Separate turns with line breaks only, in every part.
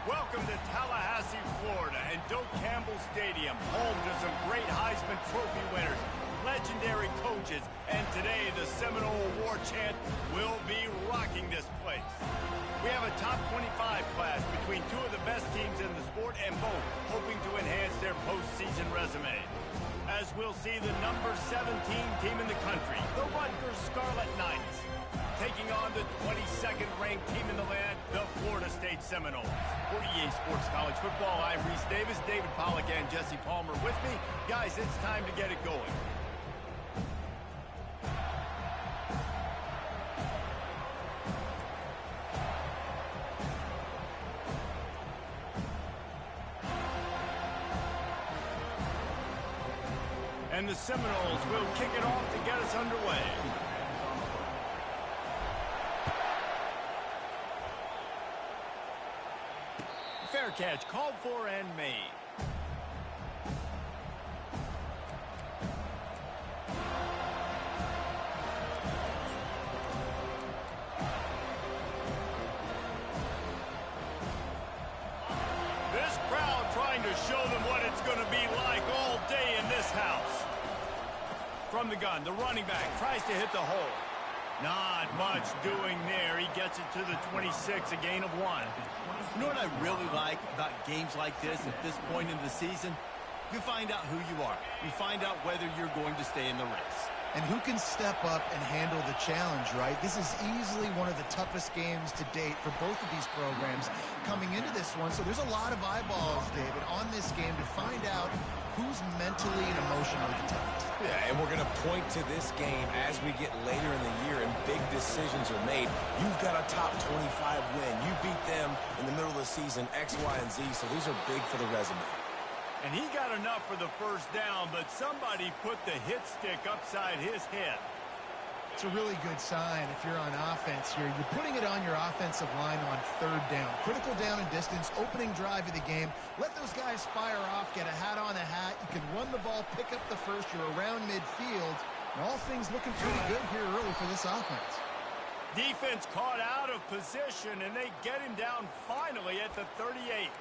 Welcome to Tallahassee, Florida, and Doak Campbell Stadium, home to some great Heisman Trophy winners, legendary coaches, and today the Seminole Award chant will be rocking this place. We have a top 25 class between two of the best teams in the sport and both hoping to enhance their postseason resume. As we'll see the number 17 team in the country, the Rutgers Scarlet Knights, taking on the 22nd ranked team in the land, the Florida State Seminoles. For EA Sports College Football, I'm Reese Davis, David Pollack, and Jesse Palmer with me. Guys, it's time to get it going. And the Seminoles will kick it off to get us underway. Fair catch called for and made. This crowd trying to show them what it's going to be like all day in this house. From the gun, the running back tries to hit the hole. Not much doing there. He gets it to the 26, a gain of 1.
You know what I really like about games like this at this point in the season? You find out who you are. You find out whether you're going to stay in the race.
And who can step up and handle the challenge, right? This is easily one of the toughest games to date for both of these programs coming into this one. So there's a lot of eyeballs, David, on this game to find out who's mentally and emotionally tapped.
Yeah, and we're going to point to this game as we get later in the year and big decisions are made. You've got a top 25 win. You beat them in the middle of the season, X, Y, and Z, so these are big for the resume.
And he got enough for the first down, but somebody put the hit stick upside his head.
It's a really good sign if you're on offense here. You're putting it on your offensive line on third down. Critical down and distance, opening drive of the game. Let those guys fire off, get a hat on a hat. You can run the ball, pick up the first. You're around midfield. And all things looking pretty good here early for this offense.
Defense caught out of position, and they get him down finally at the 38.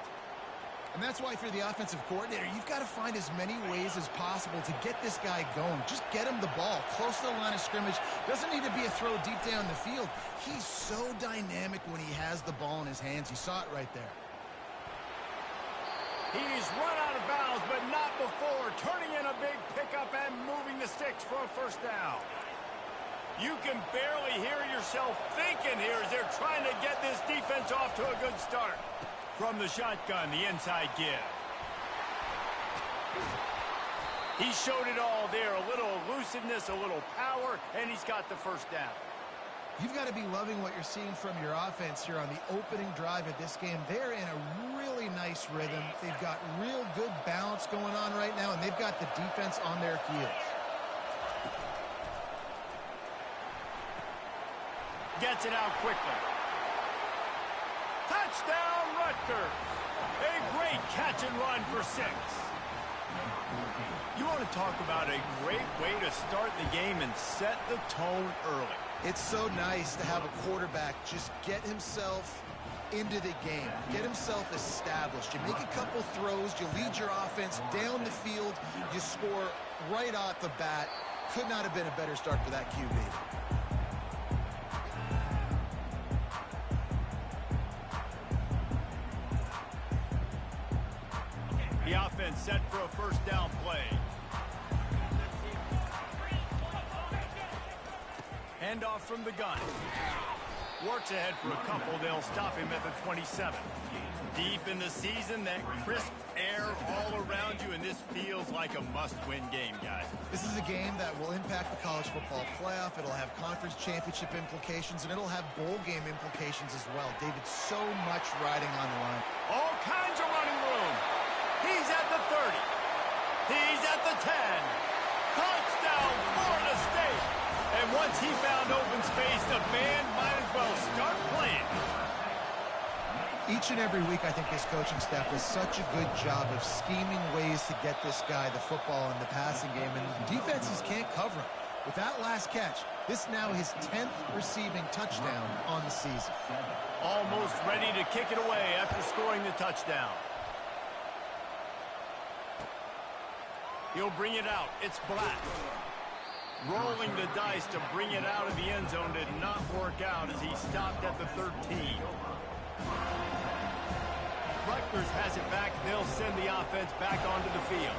And that's why for the offensive coordinator, you've got to find as many ways as possible to get this guy going. Just get him the ball close to the line of scrimmage. Doesn't need to be a throw deep down the field. He's so dynamic when he has the ball in his hands. You saw it right there.
He's run out of bounds, but not before. Turning in a big pickup and moving the sticks for a first down. You can barely hear yourself thinking here as they're trying to get this defense off to a good start. From the shotgun, the inside give. He showed it all there. A little elusiveness, a little power, and he's got the first down.
You've got to be loving what you're seeing from your offense here on the opening drive of this game. They're in a really nice rhythm. They've got real good balance going on right now, and they've got the defense on their heels.
Gets it out quickly. Touchdown, Rutgers. A great catch and run for 6. You want to talk about a great way to start the game and set the tone early.
It's so nice to have a quarterback just get himself into the game, get himself established. You make a couple throws, you lead your offense down the field, you score right off the bat. Could not have been a better start for that QB.
The offense set for a first down play. Handoff from the gun. Works ahead for a couple. They'll stop him at the 27. Deep in the season, that crisp air all around you, and this feels like a must-win game, guys.
This is a game that will impact the college football playoff. It'll have conference championship implications, and it'll have bowl game implications as well. David, so much riding on the line.
All kinds of running room. He's at the 30. He's at the 10. Touchdown, Florida State. And once he found open space, the band might as well start playing.
Each and every week, I think this coaching staff does such a good job of scheming ways to get this guy the football in the passing game, and defenses can't cover him. With that last catch, this now his 10th receiving touchdown on the season.
Almost ready to kick it away after scoring the touchdown. He'll bring it out. It's Black. Rolling the dice to bring it out of the end zone did not work out as he stopped at the 13. Rutgers has it back. They'll send the offense back onto the field.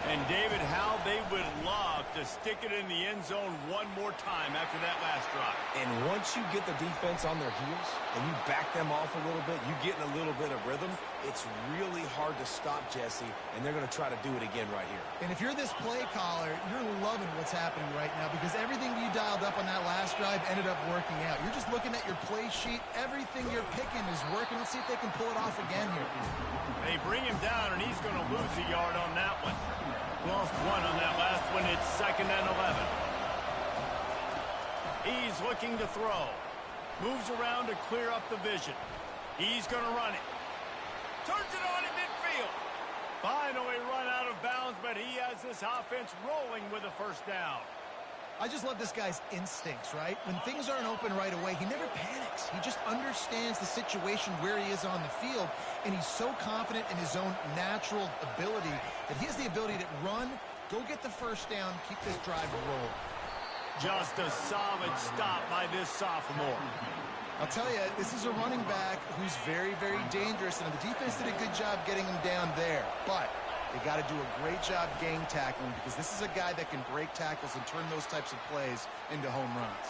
And, David, how they would love to stick it in the end zone one more time after that last drive.
And once you get the defense on their heels and you back them off a little bit, you get in a little bit of rhythm, it's really hard to stop Jesse, and they're going to try to do it again right here.
And if you're this play caller, you're loving what's happening right now because everything you dialed up on that last drive ended up working out. You're just looking at your play sheet. Everything you're picking is working. Let's see if they can pull it off again here.
They bring him down, and he's going to lose a yard on that one. Lost one on that last one. It's 2nd and 11. He's looking to throw. Moves around to clear up the vision. He's going to run it. Turns it on in midfield. Finally run out of bounds, but he has this offense rolling with a first down.
I just love this guy's instincts, right? When things aren't open right away, he never panics. He just understands the situation where he is on the field, and he's so confident in his own natural ability that he has the ability to run, go get the first down, keep this drive rolling.
Just a solid stop by this sophomore.
I'll tell you, this is a running back who's very, very dangerous, and the defense did a good job getting him down there, but they got to do a great job gang tackling because this is a guy that can break tackles and turn those types of plays into home runs.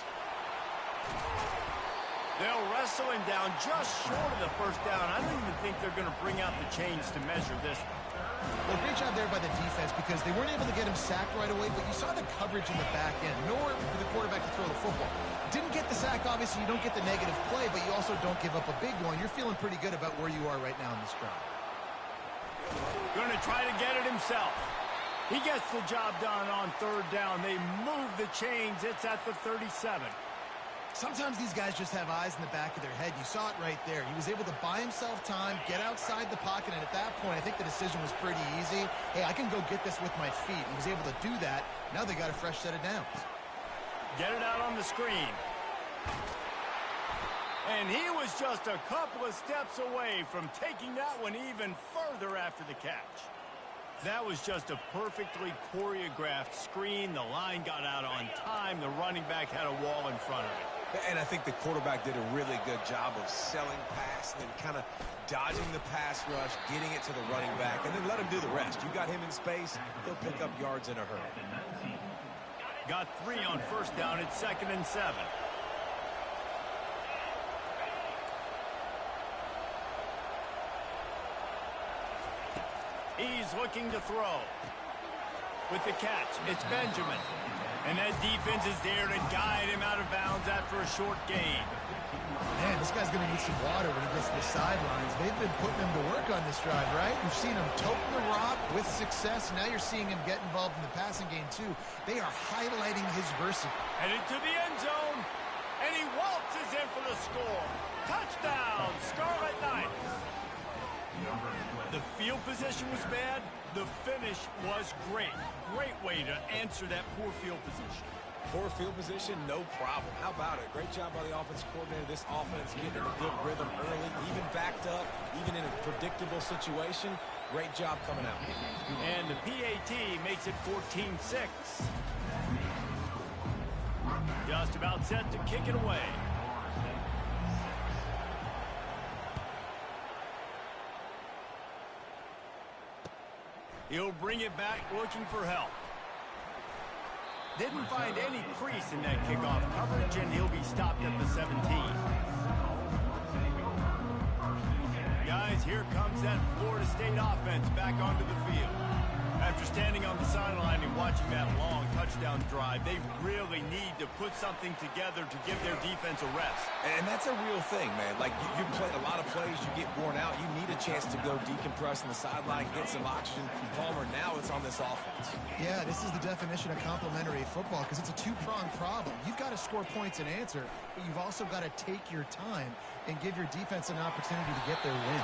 They'll wrestle him down just short of the first down. I don't even think they're going to bring out the chains to measure this.
Well, great job there by the defense because they weren't able to get him sacked right away, but you saw the coverage in the back end. Nowhere for the quarterback to throw the football. Didn't get the sack, obviously. You don't get the negative play, but you also don't give up a big one. You're feeling pretty good about where you are right now in this drive.
Going to try to get it himself. He gets the job done on 3rd down. They move the chains. It's at the 37.
Sometimes these guys just have eyes in the back of their head. You saw it right there. He was able to buy himself time, get outside the pocket, and at that point, I think the decision was pretty easy. Hey, I can go get this with my feet. He was able to do that. Now they got a fresh set of downs.
Get it out on the screen. And he was just a couple of steps away from taking that one even further after the catch. That was just a perfectly choreographed screen. The line got out on time. The running back had a wall in front of it.
And I think the quarterback did a really good job of selling pass and then kind of dodging the pass rush, getting it to the running back, and then let him do the rest. You got him in space, he'll pick up yards in a hurry.
Got 3 on 1st down. It's 2nd and 7. He's looking to throw. With the catch, it's Benjamin. And that defense is there to guide him out of bounds after a short gain.
Man, this guy's going to need some water when he gets to the sidelines. They've been putting him to work on this drive, right? We've seen him toting the rock with success. Now you're seeing him get involved in the passing game, too. They are highlighting his versatility.
Headed to the end zone. And he waltzes in for the score. Touchdown, Scarlet Knights. The field position was bad. The finish was great. Great way to answer that poor field position.
Poor field position, no problem. How about it? Great job by the offensive coordinator. This offense getting in a good rhythm early, even backed up, even in a predictable situation. Great job coming out.
And the PAT makes it 14-6. Just about set to kick it away. He'll bring it back looking for help. Didn't find any crease in that kickoff coverage, and he'll be stopped at the 17. Guys, here comes that Florida State offense back onto the field. After standing on the sideline and watching that long touchdown drive, they really need to put something together to give their defense a rest.
And that's a real thing, man. Like, you play a lot of plays, you get worn out. You need a chance to go decompress on the sideline, get some oxygen. Palmer, now it's on this offense.
Yeah, this is the definition of complementary football because it's a two-pronged problem. You've got to score points and answer, but you've also got to take your time and give your defense an opportunity to get their win.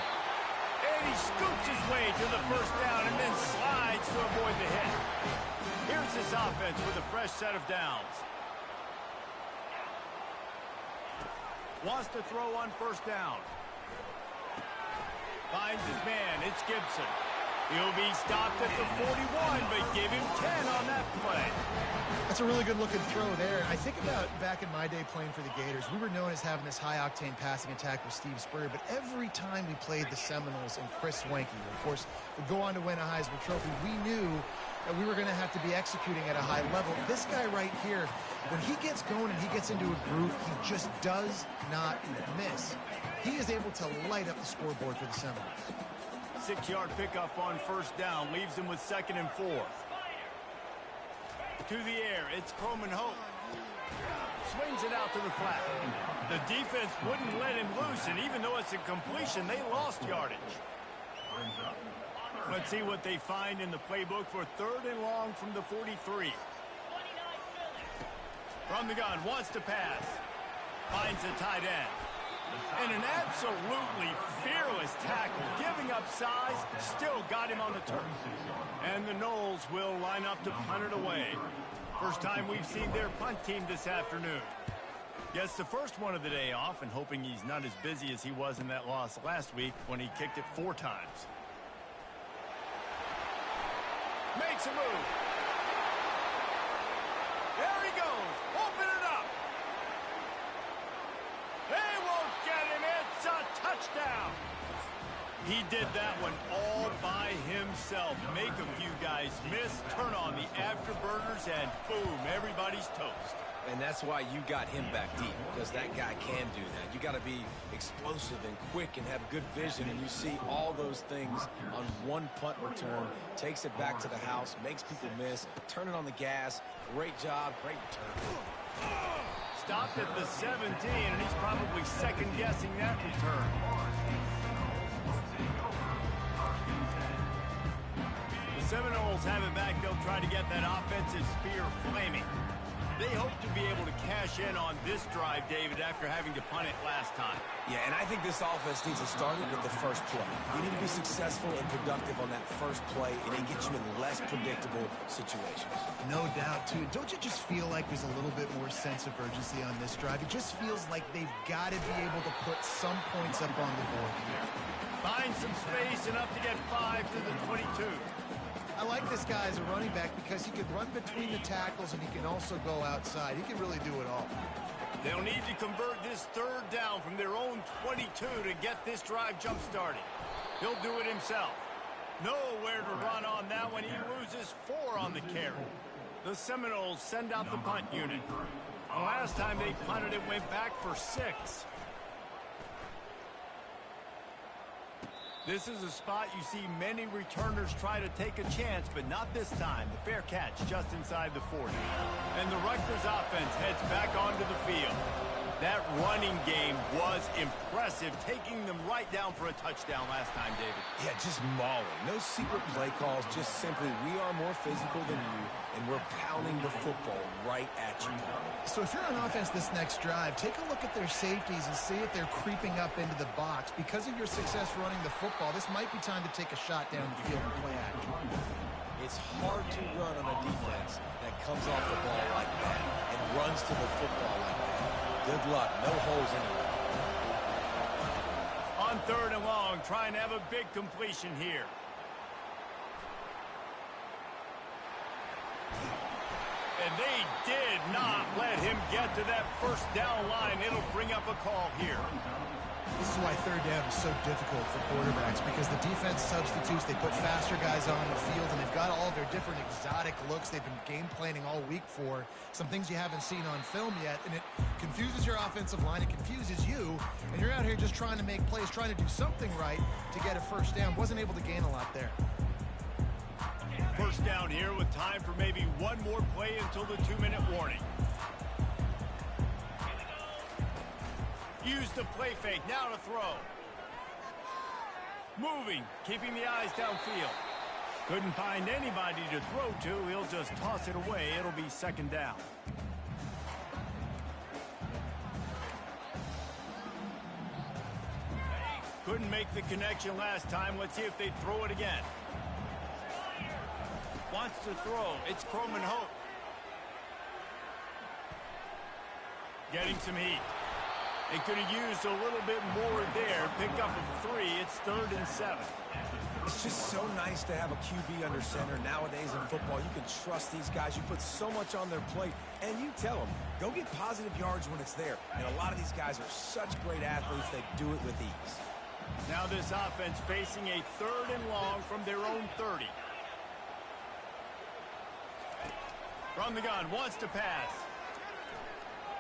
And he scoops his way to the first down and then slides to avoid the hit. Here's Here's this offense with a fresh set of downs. Wants to throw on first down. Finds his man. It's Gibson. He'll be stopped at the 41, but give him 10 on that play.
That's a really good-looking throw there. I think about back in my day playing for the Gators, we were known as having this high-octane passing attack with Steve Spurrier, but every time we played the Seminoles and Chris Swanky, of course, would go on to win a Heisman Trophy, we knew that we were going to have to be executing at a high level. This guy right here, when he gets going and he gets into a groove, he just does not miss. He is able to light up the scoreboard for the Seminoles.
6-yard pickup on first down leaves him with 2nd and 4. To the air, it's Coleman Hope. Swings it out to the flat. The defense wouldn't let him loose, and even though it's a completion, they lost yardage. Let's see what they find in the playbook for 3rd and long from the 43. From the gun, wants to pass. Finds a tight end. And an absolutely fearless tackle, giving up size, still got him on the turf. And the Noles will line up to punt it away. First time we've seen their punt team this afternoon. Gets the first one of the day off, and hoping he's not as busy as he was in that loss last week when he kicked it 4 times. Makes a move. There he goes. Open it up. They won't get him. It's a touchdown. He did that one all by himself. Make a few guys miss, turn on the afterburners, and boom, everybody's toast.
And that's why you got him back deep, because that guy can do that. You got to be explosive and quick and have good vision, and you see all those things on one punt return. Takes it back to the house, makes people miss, turning on the gas. Great job, great return.
Stopped at the 17, and he's probably second-guessing that return. The Seminoles have it back. They'll try to get that offensive spear flaming. They hope to be able to cash in on this drive, David, after having to punt it last time.
Yeah, and I think this offense needs to start it with the first play. You need to be successful and productive on that first play, and it gets you in less predictable situations.
No doubt, too. Don't you just feel like there's a little bit more sense of urgency on this drive? It just feels like they've got to be able to put some points up on the board here.
Find some space, enough to get 5 to the 22.
I like this guy as a running back because he can run between the tackles and he can also go outside. He can really do it all.
They'll need to convert this 3rd down from their own 22 to get this drive jump-started. He'll do it himself. Nowhere to run on that one. He loses 4 on the carry. The Seminoles send out the punt unit. And last time they punted, it went back for 6. This is a spot you see many returners try to take a chance, but not this time. The fair catch just inside the 40. And the Rutgers offense heads back onto the field. That running game was impressive, taking them right down for a touchdown last time, David.
Yeah, just mauling. No secret play calls, just simply we are more physical than you, and we're pounding the football right at you.
So if you're on offense this next drive, take a look at their safeties and see if they're creeping up into the box. Because of your success running the football, this might be time to take a shot down the field and play action.
It's hard to run on a defense that comes off the ball like that and runs to the football like that. Good luck. No holes anywhere.
On 3rd and long, trying to have a big completion here. And they did not let him get to that first down line. It'll bring up a call here.
This is why 3rd down is so difficult for quarterbacks, because the defense substitutes, they put faster guys on the field, and they've got all their different exotic looks they've been game planning all week for, some things you haven't seen on film yet, and it confuses your offensive line, it confuses you, and you're out here just trying to make plays, trying to do something right to get a first down. Wasn't able to gain a lot there.
First down here with time for maybe one more play until the 2-minute warning. Use the play fake, now to throw. Moving, keeping the eyes downfield. Couldn't find anybody to throw to. He'll just toss it away. It'll be 2nd down. Couldn't make the connection last time. Let's see if they throw it again. Wants wants to throw. It's Croman Hope. Getting some heat. They could have used a little bit more there. Pick up a 3. It's 3rd and 7.
It's just so nice to have a QB under center. Nowadays in football, you can trust these guys. You put so much on their plate, and you tell them, go get positive yards when it's there. And a lot of these guys are such great athletes, they do it with ease.
Now this offense facing a 3rd and long from their own 30. From the gun, wants to pass.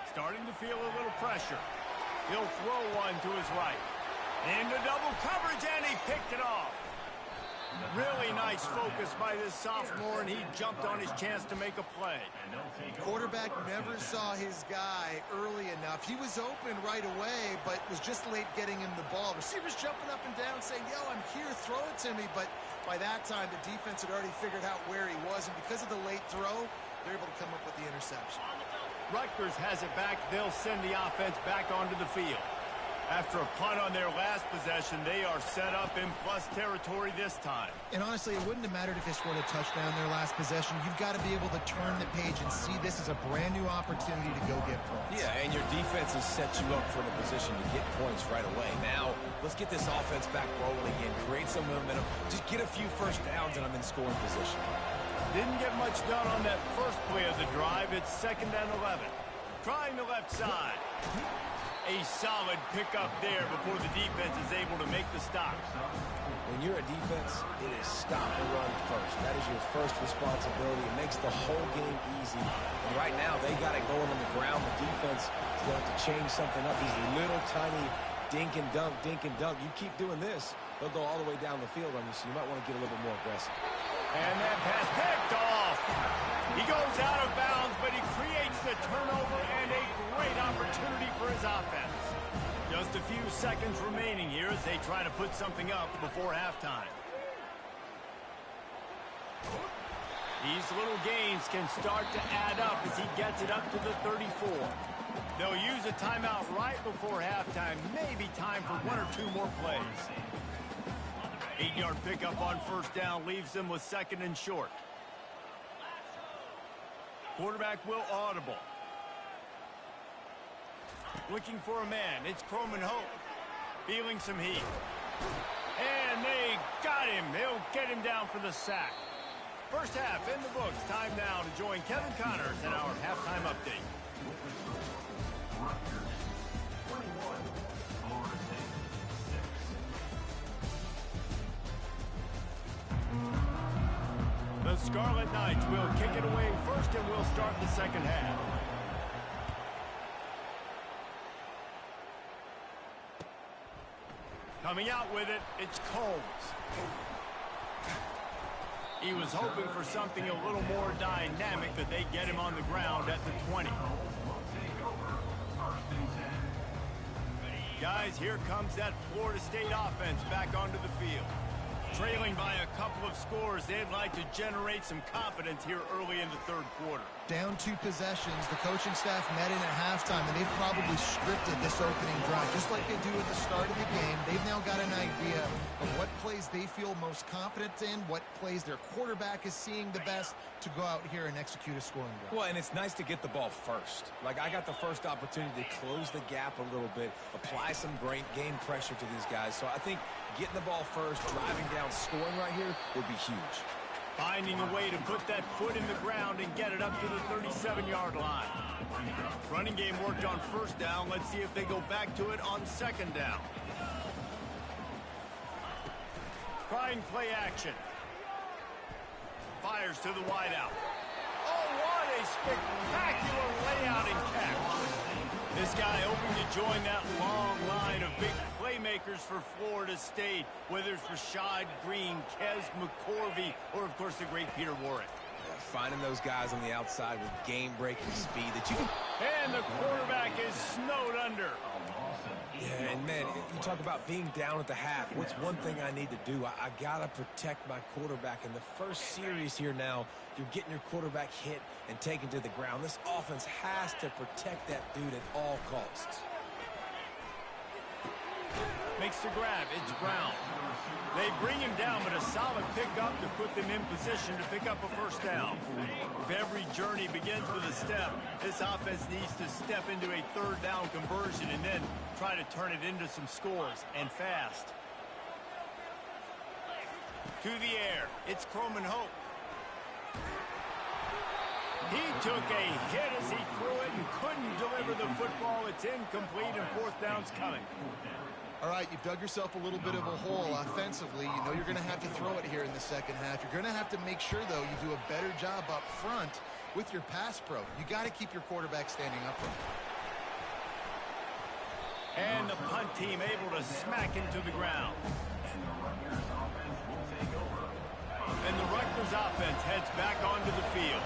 Starting to feel a little pressure. He'll throw one to his right. Into double coverage, and he picked it off. Really nice focus by this sophomore, and he jumped on his chance to make a play.
Quarterback never saw his guy early enough. He was open right away, but was just late getting him the ball. Receivers jumping up and down saying, yo, I'm here, throw it to me. But by that time, the defense had already figured out where he was, and because of the late throw, they're able to come up with the interception.
Rutgers has it back. They'll send the offense back onto the field. After a punt on their last possession, they are set up in plus territory this time.
And honestly, it wouldn't have mattered if they scored a touchdown their last possession. You've got to be able to turn the page and see this as a brand new opportunity to go get points.
Yeah, and your defense has set you up for the position to get points right away. Now, let's get this offense back rolling again, create some momentum, just get a few first downs, and I'm in scoring position.
Didn't get much done on that first play of the drive. It's 2nd and 11. Trying the left side. A solid pickup there before the defense is able to make the stop.
When you're a defense, it is stop and run first. That is your first responsibility. It makes the whole game easy. And right now, they got it going on the ground. The defense is going to have to change something up. These little tiny dink and dunk, dink and dunk. You keep doing this, they'll go all the way down the field on you, so you might want to get a little bit more aggressive.
And that pass picked off. He goes out of bounds, but he creates the turnover and a great opportunity for his offense. Just a few seconds remaining here as they try to put something up before halftime. These little gains can start to add up as he gets it up to the 34. They'll use a timeout right before halftime. Maybe time for 1 or 2 more plays. 8-yard pickup on first down leaves them with 2nd and short. Quarterback will audible. Looking for a man. It's Croman Hope. Feeling some heat. And they got him. They'll get him down for the sack. First half in the books. Time now to join Kevin Connors in our halftime update. The Scarlet Knights will kick it away first, and we'll start the second half. Coming out with it, it's Combs. He was hoping for something a little more dynamic, but they get him on the ground at the 20. Guys, here comes that Florida State offense back onto the field. Trailing by a couple of scores, they'd like to generate some confidence here early in the third quarter.
Down 2 possessions, the coaching staff met in at halftime, and they've probably scripted this opening drive. Just like they do at the start of the game, they've now got an idea of what plays they feel most confident in, what plays their quarterback is seeing the best to go out here and execute a scoring drive.
Well, and it's nice to get the ball first. Like, I got the first opportunity to close the gap a little bit, apply some great game pressure to these guys. So I think getting the ball first, driving down, scoring right here would be huge.
Finding a way to put that foot in the ground and get it up to the 37-yard line. Running game worked on first down. Let's see if they go back to it on second down. Trying play action. Fires to the wideout. Oh, what a spectacular layout and catch. This guy hoping to join that long line of big playmakers for Florida State, whether it's Rashad Green, Kez McCorvey, or, of course, the great Peter Warrick.
Yeah, finding those guys on the outside with game-breaking speed that you can...
And the quarterback is snowed under.
Yeah, and, man, you talk about being down at the half. What's one thing I need to do? I got to protect my quarterback. In the first series here now, you're getting your quarterback hit and taken to the ground. This offense has to protect that dude at all costs.
Makes the grab. It's Brown. They bring him down, but a solid pickup to put them in position to pick up a first down. If every journey begins with a step, this offense needs to step into a third down conversion and then try to turn it into some scores, and fast. To the air. It's Croman Hope. He took a hit as he threw it and couldn't deliver the football. It's incomplete, and fourth down's coming.
All right, you've dug yourself a little bit of a hole offensively. You know you're going to have to throw it here in the second half. You're going to have to make sure, though, you do a better job up front with your pass pro. You got to keep your quarterback standing upright.
And the punt team able to smack him to the ground. And the Rutgers offense heads back onto the field.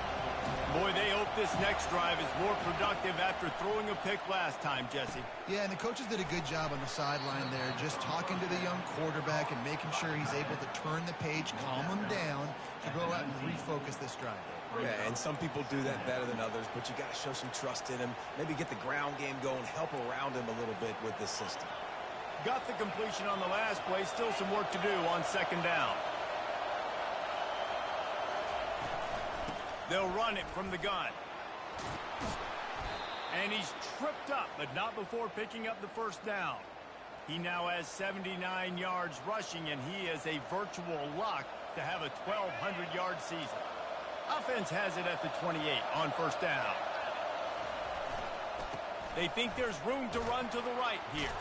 Boy, they hope this next drive is more productive after throwing a pick last time, Jesse.
Yeah, and the coaches did a good job on the sideline there, just talking to the young quarterback and making sure he's able to turn the page, calm him down, to go out and refocus this drive.
Yeah, and some people do that better than others, but you got to show some trust in him. Maybe get the ground game going, help around him a little bit with this system.
Got the completion on the last play. Still some work to do on second down. They'll run it from the gun. And he's tripped up, but not before picking up the first down. He now has 79 yards rushing, and he is a virtual lock to have a 1,200-yard season. Offense has it at the 28 on first down. They think there's room to run to the right here.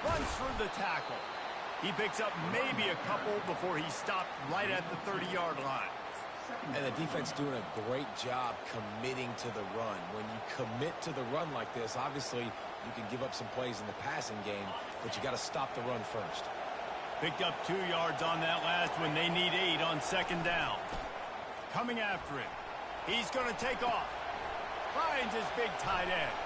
Runs through the tackle. He picks up maybe a couple before he's stopped right at the 30-yard line.
And the defense doing a great job committing to the run. When you commit to the run like this, obviously you can give up some plays in the passing game, but you got to stop the run first.
Picked up 2 yards on that last one. They need 8 on second down. Coming after him. He's going to take off. Finds his big tight end.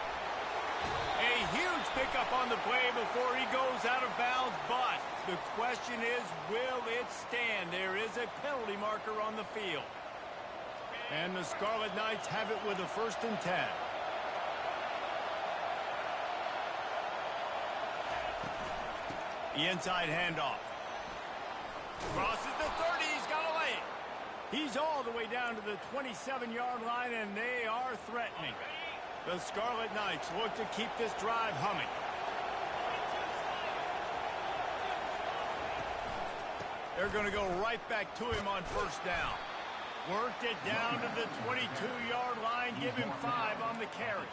A huge pickup on the play before he goes out of bounds, but the question is, will it stand? There is a penalty marker on the field. And the Scarlet Knights have it with a 1st and 10. The inside handoff. Crosses the 30. He's got a lane. He's all the way down to the 27-yard line, and they are threatening. The Scarlet Knights look to keep this drive humming. They're going to go right back to him on first down. Worked it down to the 22-yard line. Give him 5 on the carry.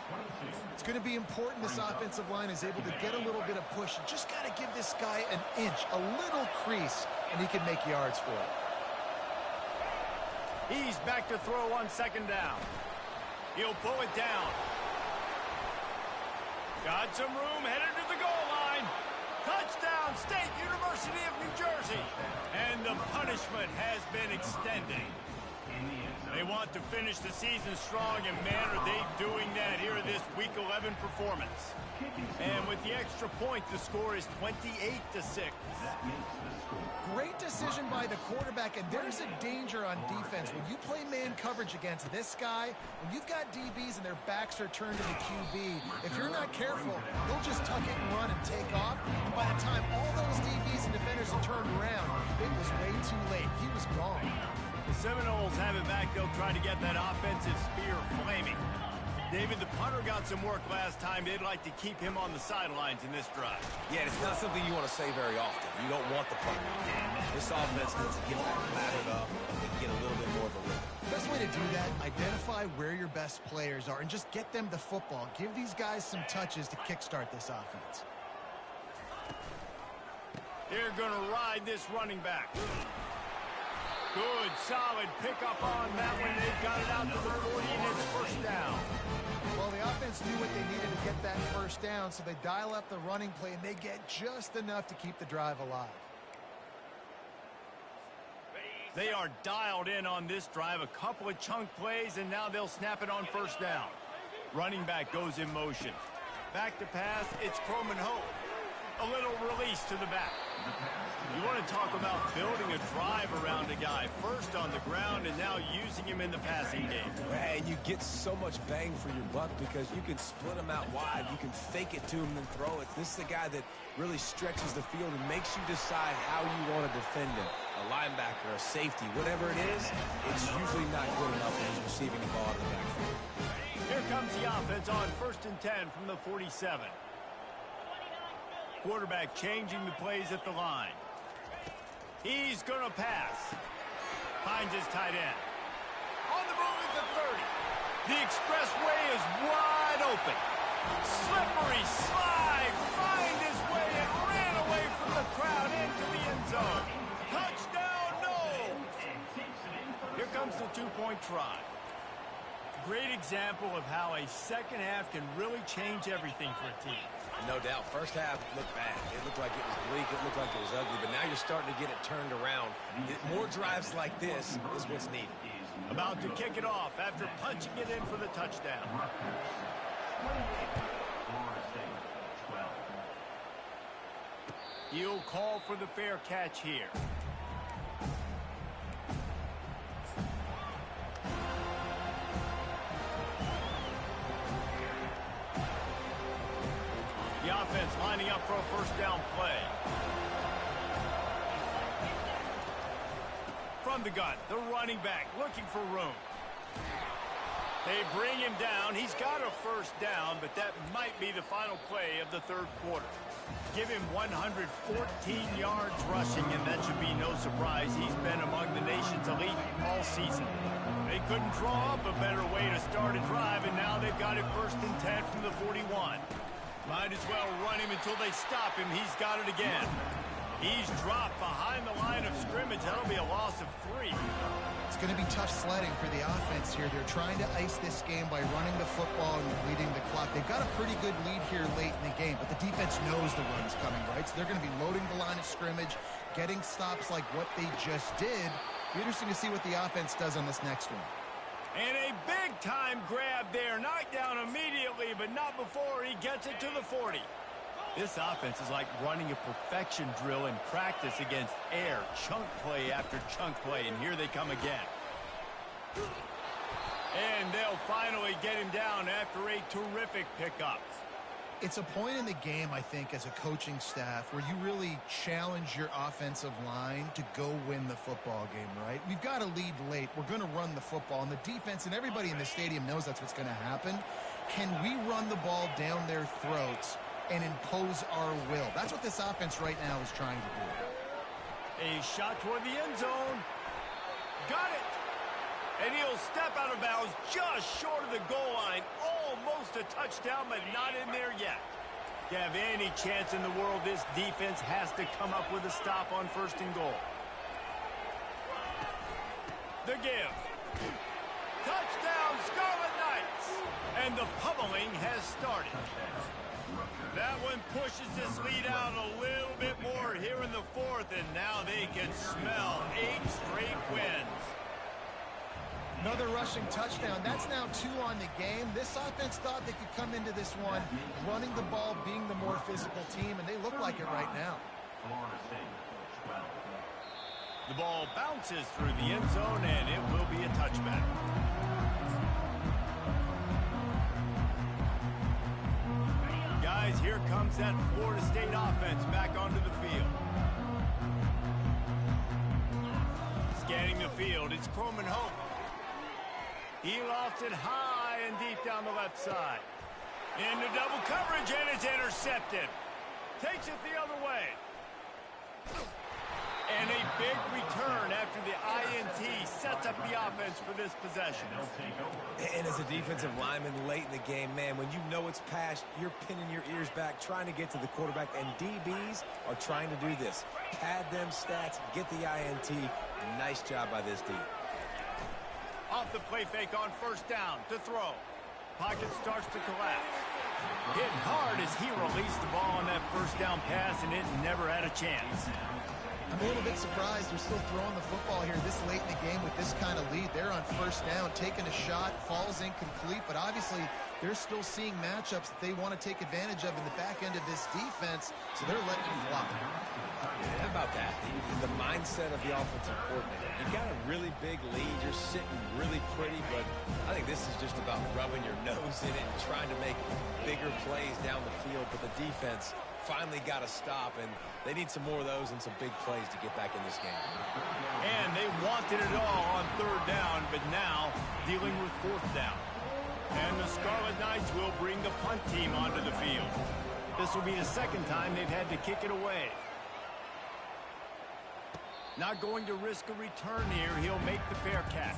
It's going to be important this offensive line is able to get a little bit of push. You just got to give this guy an inch, a little crease, and he can make yards for it.
He's back to throw on second down. He'll pull it down. Got some room, headed to the goal line. Touchdown, State University of New Jersey. And the punishment has been extended. They want to finish the season strong, and man, are they doing that here in this Week 11 performance. And with the extra point, the score is 28-6.
Great decision by the quarterback, and there's a danger on defense. When you play man coverage against this guy, when you've got DBs and their backs are turned to the QB, if you're not careful, they'll just tuck it and run and take off. And by the time all those DBs and defenders have turned around, it was way too late. He was gone.
The Seminoles have it back. They'll try to get that offensive spear flaming. David, the punter got some work last time. They'd like to keep him on the sidelines in this drive.
Yeah, it's not something you want to say very often. You don't want the punt. This offense needs to get back lathered up and get a little bit more of a rhythm.
Best way to do that, identify where your best players are and just get them the football. Give these guys some touches to kickstart this offense.
They're going to ride this running back. Good, solid pickup on that one. They've got it out to the 40, and it's first down.
Well, the offense knew what they needed to get that first down, so they dial up the running play, and they get just enough to keep the drive alive.
They are dialed in on this drive. A couple of chunk plays, and now they'll snap it on first down. Running back goes in motion. Back to pass, it's Croman Hope. A little release to the back. You want to talk about building a drive around a guy. First on the ground and now using him in the passing game.
And you get so much bang for your buck because you can split him out wide. You can fake it to him and throw it. This is the guy that really stretches the field and makes you decide how you want to defend him. A linebacker, a safety, whatever it is, it's usually not good enough when he's receiving the ball to the backfield.
Here comes the offense on 1st and 10 from the 47. Quarterback changing the plays at the line. He's going to pass. Finds his tight end. On the move at the 30. The expressway is wide open. Slippery slide. Find his way and ran away from the crowd into the end zone. Touchdown, no! Here comes the two-point try. Great example of how a second half can really change everything for a team.
No doubt. First half looked bad. It looked like it was bleak. It looked like it was ugly. But now you're starting to get it turned around. More drives like this is what's needed.
About to kick it off after punching it in for the touchdown. He'll call for the fair catch here. The offense lining up for a first down play. From the gun, the running back looking for room. They bring him down. He's got a first down, but that might be the final play of the third quarter. Give him 114 yards rushing, and that should be no surprise. He's been among the nation's elite all season. They couldn't draw up a better way to start a drive, and now they've got it 1st and 10 from the 41. Might as well run him until they stop him. He's got it again. He's dropped behind the line of scrimmage. That'll be a loss of 3.
It's going to be tough sledding for the offense here. They're trying to ice this game by running the football and leading the clock. They've got a pretty good lead here late in the game, but the defense knows the run's coming, right? So they're going to be loading the line of scrimmage, getting stops like what they just did. Be interesting to see what the offense does on this next one.
And a big-time grab there. Knocked down immediately, but not before he gets it to the 40. This offense is like running a perfection drill in practice against air. Chunk play after chunk play, and here they come again. And they'll finally get him down after a terrific pickup.
It's a point in the game, I think, as a coaching staff where you really challenge your offensive line to go win the football game, right? We've got to lead late. We're going to run the football, and the defense and everybody in the stadium knows that's what's going to happen. Can we run the ball down their throats and impose our will? That's what this offense right now is trying to do.
A shot toward the end zone. Got it. And he'll step out of bounds just short of the goal line. Almost a touchdown, but not in there yet. To have any chance in the world, this defense has to come up with a stop on 1st and goal. The give. Touchdown, Scarlet Knights. And the pummeling has started. That one pushes this lead out a little bit more here in the 4th, and now they can smell 8 straight wins.
Another rushing touchdown. That's now 2 on the game. This offense thought they could come into this one running the ball, being the more physical team, and they look like it right now.
The ball bounces through the end zone, and it will be a touchback. Guys, here comes that Florida State offense back onto the field. Scanning the field, it's Croman Hope. He lost it high and deep down the left side. Into double coverage, and it's intercepted. Takes it the other way. And a big return after the INT sets up the offense for this possession.
And as a defensive lineman late in the game, man, when you know it's passed, you're pinning your ears back, trying to get to the quarterback, and DBs are trying to do this. Pad them stats, get the INT. Nice job by this D.
Off the play fake on 1st down to throw. Pocket starts to collapse. Hit hard as he released the ball on that 1st down pass, and it never had a chance.
I'm a little bit surprised they're still throwing the football here this late in the game with this kind of lead. They're on 1st down, taking a shot, falls incomplete, but obviously they're still seeing matchups that they want to take advantage of in the back end of this defense, so they're letting them fly.
Yeah, how about that? The mindset of the offensive coordinator. You got a really big lead. You're sitting really pretty, but I think this is just about rubbing your nose in it and trying to make bigger plays down the field. But the defense finally got a stop, and they need some more of those and some big plays to get back in this game.
And they wanted it all on third down, but now dealing with fourth down. And the Scarlet Knights will bring the punt team onto the field. This will be the second time they've had to kick it away. Not going to risk a return here. He'll make the fair catch.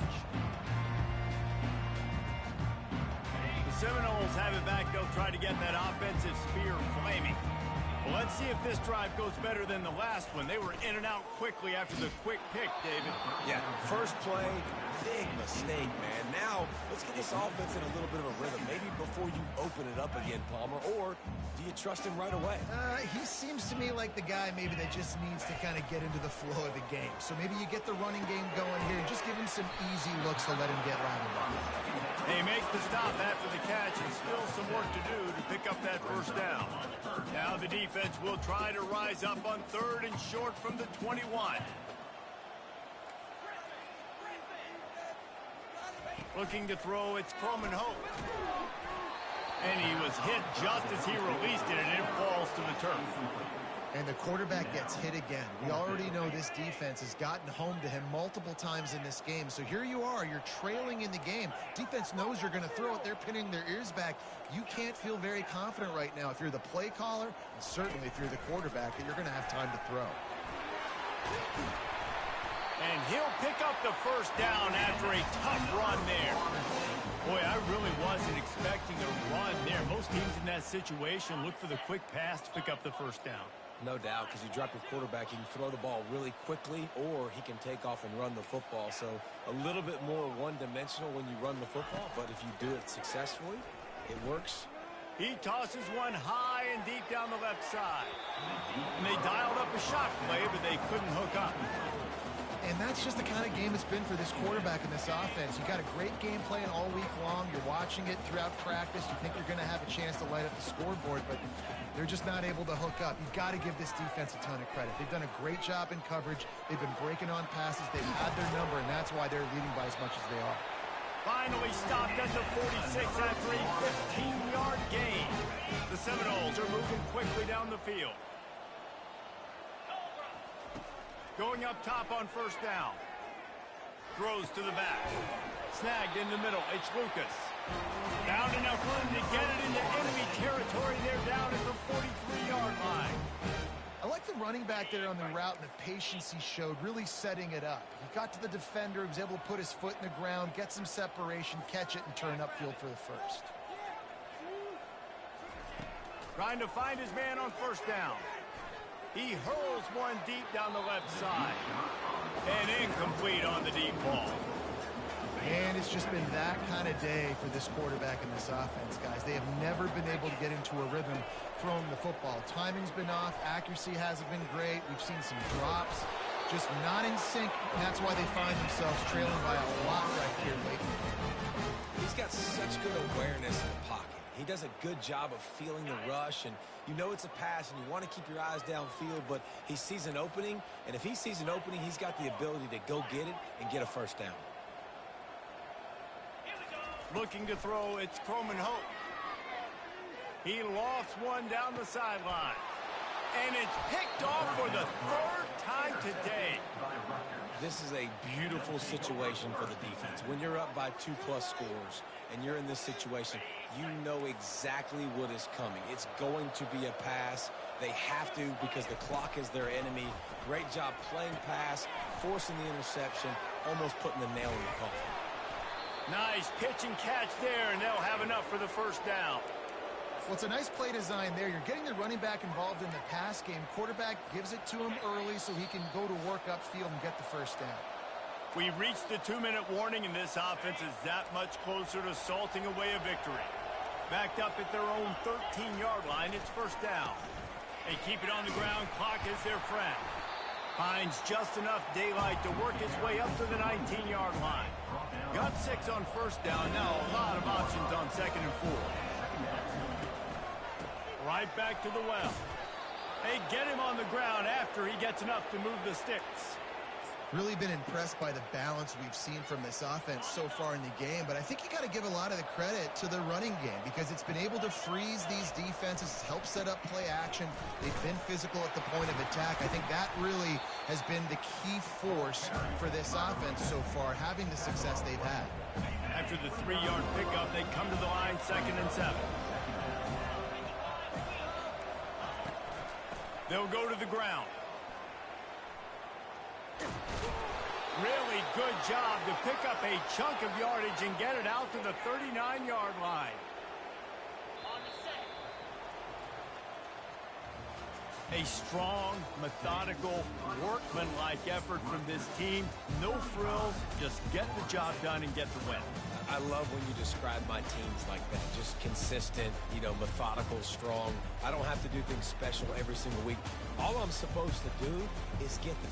The Seminoles have it back. They'll try to get that offensive spear flaming. Well, let's see if this drive goes better than the last one. They were in and out quickly after the quick pick, David.
Yeah, first play, big mistake, man. Now, let's get this offense in a little bit of a rhythm. Maybe before you open it up again, Palmer, or do you trust him right away?
He seems to me like the guy maybe that just needs to kind of get into the flow of the game. So maybe you get the running game going here and just give him some easy looks to let him get routed up.
They make the stop after the catch, and still some work to do to pick up that first down. Now the defense will try to rise up on third and short from the 21. Looking to throw, it's Coleman Hope. And he was hit just as he released it, and it falls to the turf.
And the quarterback gets hit again. We already know this defense has gotten home to him multiple times in this game. So here you are, you're trailing in the game. Defense knows you're going to throw it. They're pinning their ears back. You can't feel very confident right now if you're the play caller, and certainly if you're the quarterback, that you're going to have time to throw.
And he'll pick up the first down after a tough run there. Boy, I really wasn't expecting a run there. Most teams in that situation look for the quick pass to pick up the first down.
No doubt, because you drop your quarterback, he can throw the ball really quickly, or he can take off and run the football. So a little bit more one-dimensional when you run the football, but if you do it successfully, it works.
He tosses one high and deep down the left side. And they dialed up a shot play, but they couldn't hook up.
And that's just the kind of game it's been for this quarterback in this offense. You got a great game plan all week long. You're watching it throughout practice. You think you're going to have a chance to light up the scoreboard, but they're just not able to hook up. You've got to give this defense a ton of credit. They've done a great job in coverage. They've been breaking on passes. They've had their number, and that's why they're leading by as much as they are.
Finally stopped at the 46 after a 15-yard gain. The Seminoles are moving quickly down the field. Going up top on first down. Throws to the back. Snagged in the middle. It's Lucas. Down enough room to get it into enemy territory. They're down at the 43-yard line.
I like the running back there on the route and the patience he showed, really setting it up. He got to the defender, he was able to put his foot in the ground, get some separation, catch it, and turn upfield for the first.
Trying to find his man on first down. He hurls one deep down the left side. And incomplete on the deep ball.
And it's just been that kind of day for this quarterback and this offense, guys. They have never been able to get into a rhythm throwing the football. Timing's been off. Accuracy hasn't been great. We've seen some drops. Just not in sync. And that's why they find themselves trailing by a lot right here lately.
He's got such good awareness in the pocket. He does a good job of feeling the rush, and you know it's a pass, and you want to keep your eyes downfield, but he sees an opening, and if he sees an opening, he's got the ability to go get it and get a first down.
Looking to throw, it's Coleman Hope. He lofts one down the sideline. And it's picked off for the third time today.
This is a beautiful situation for the defense. When you're up by 2+ scores and you're in this situation, you know exactly what is coming. It's going to be a pass. They have to because the clock is their enemy. Great job playing pass, forcing the interception, almost putting the nail in the coffin.
Nice pitch and catch there, and they'll have enough for the first down.
Well, it's a nice play design there. You're getting the running back involved in the pass game. Quarterback gives it to him early so he can go to work upfield and get the first down.
We've reached the 2-minute warning, and this offense is that much closer to salting away a victory. Backed up at their own 13-yard line, it's first down. They keep it on the ground. Clock is their friend. Finds just enough daylight to work his way up to the 19-yard line.
Got 6 on first down. Now a lot of options on 2nd and 4. Right back to the well. They get him on the ground after he gets enough to move the sticks.
Really been impressed by the balance we've seen from this offense so far in the game, but I think you got to give a lot of the credit to the running game because it's been able to freeze these defenses, help set up play action. They've been physical at the point of attack. I think that really has been the key force for this offense so far, having the success they've had.
After the 3-yard pickup, they come to the line 2nd and 7. They'll go to the ground. Really good job to pick up a chunk of yardage and get it out to the 39-yard line. A strong, methodical, workmanlike effort from this team. No frills, just get the job done and get the win.
I love when you describe my teams like that. Just consistent, methodical, strong. I don't have to do things special every single week. All I'm supposed to do is get the